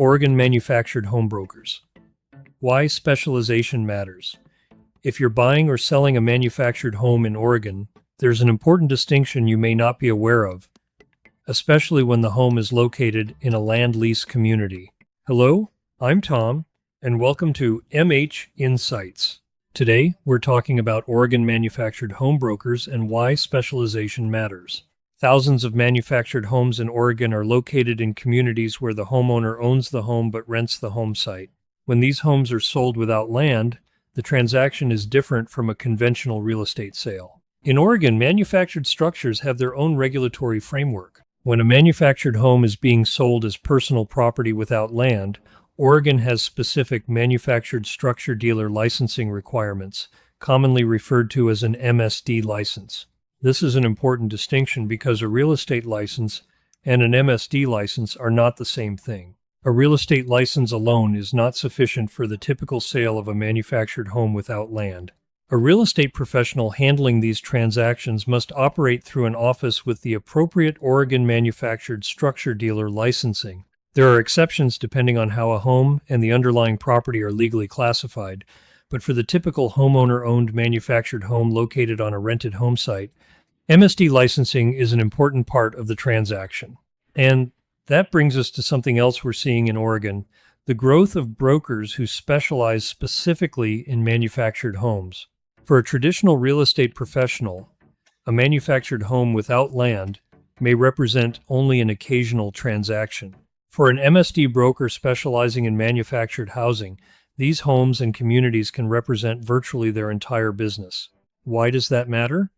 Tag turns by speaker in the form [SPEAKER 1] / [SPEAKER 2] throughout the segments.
[SPEAKER 1] Oregon manufactured home brokers. Why specialization matters. If you're buying or selling a manufactured home in Oregon, there's an important distinction you may not be aware of, especially when the home is located in a land-lease community. Hello, I'm Tom, and welcome to MH Insights. Today, we're talking about Oregon manufactured home brokers and why specialization matters. Thousands of manufactured homes in Oregon are located in communities where the homeowner owns the home but rents the home site. When these homes are sold without land, the transaction is different from a conventional real estate sale. In Oregon, manufactured structures have their own regulatory framework. When a manufactured home is being sold as personal property without land, Oregon has specific manufactured structure dealer licensing requirements, commonly referred to as an MSD license. This is an important distinction because a real estate license and an MSD license are not the same thing. A real estate license alone is not sufficient for the typical sale of a manufactured home without land. A real estate professional handling these transactions must operate through an office with the appropriate Oregon manufactured structure dealer licensing. There are exceptions depending on how a home and the underlying property are legally classified, but for the typical homeowner-owned manufactured home located on a rented home site, MSD licensing is an important part of the transaction. And that brings us to something else we're seeing in Oregon, the growth of brokers who specialize specifically in manufactured homes. For a traditional real estate professional, a manufactured home without land may represent only an occasional transaction. For an MSD broker specializing in manufactured housing, these homes and communities can represent virtually their entire business. Why does that matter?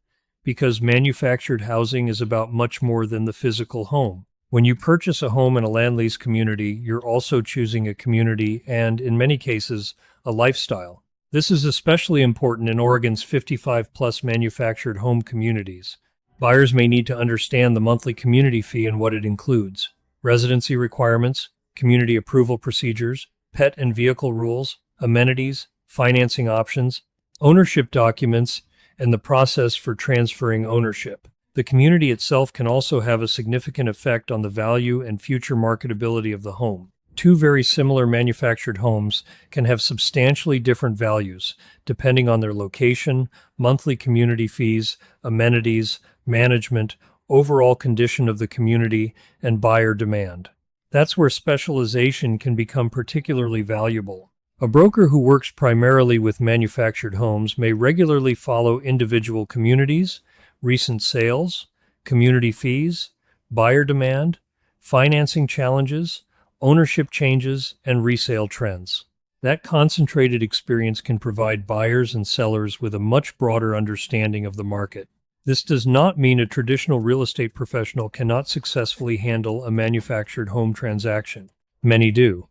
[SPEAKER 1] Because manufactured housing is about much more than the physical home. When you purchase a home in a land lease community, you're also choosing a community and, in many cases, a lifestyle. This is especially important in Oregon's 55-plus manufactured home communities. Buyers may need to understand the monthly community fee and what it includes, residency requirements, community approval procedures, pet and vehicle rules, amenities, financing options, ownership documents, and the process for transferring ownership. The community itself can also have a significant effect on the value and future marketability of the home. Two very similar manufactured homes can have substantially different values, depending on their location, monthly community fees, amenities, management, overall condition of the community, and buyer demand. That's where specialization can become particularly valuable. A broker who works primarily with manufactured homes may regularly follow individual communities, recent sales, community fees, buyer demand, financing challenges, ownership changes, and resale trends. That concentrated experience can provide buyers and sellers with a much broader understanding of the market. This does not mean a traditional real estate professional cannot successfully handle a manufactured home transaction. Many do.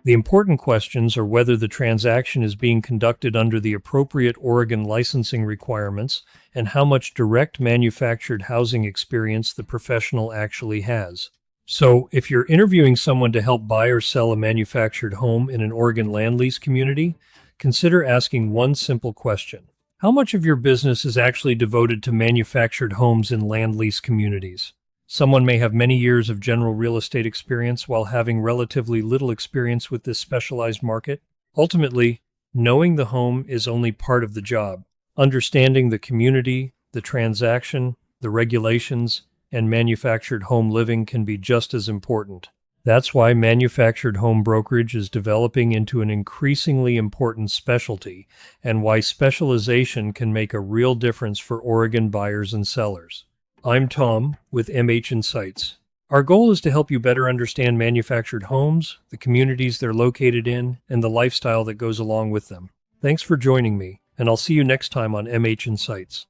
[SPEAKER 1] The important questions are whether the transaction is being conducted under the appropriate Oregon licensing requirements and how much direct manufactured housing experience the professional actually has. So, if you're interviewing someone to help buy or sell a manufactured home in an Oregon land lease community, consider asking one simple question. How much of your business is actually devoted to manufactured homes in land lease communities? Someone may have many years of general real estate experience while having relatively little experience with this specialized market. Ultimately, knowing the home is only part of the job. Understanding the community, the transaction, the regulations, and manufactured home living can be just as important. That's why manufactured home brokerage is developing into an increasingly important specialty, and why specialization can make a real difference for Oregon buyers and sellers. I'm Tom with MH Insights. Our goal is to help you better understand manufactured homes, the communities they're located in, and the lifestyle that goes along with them. Thanks for joining me, and I'll see you next time on MH Insights.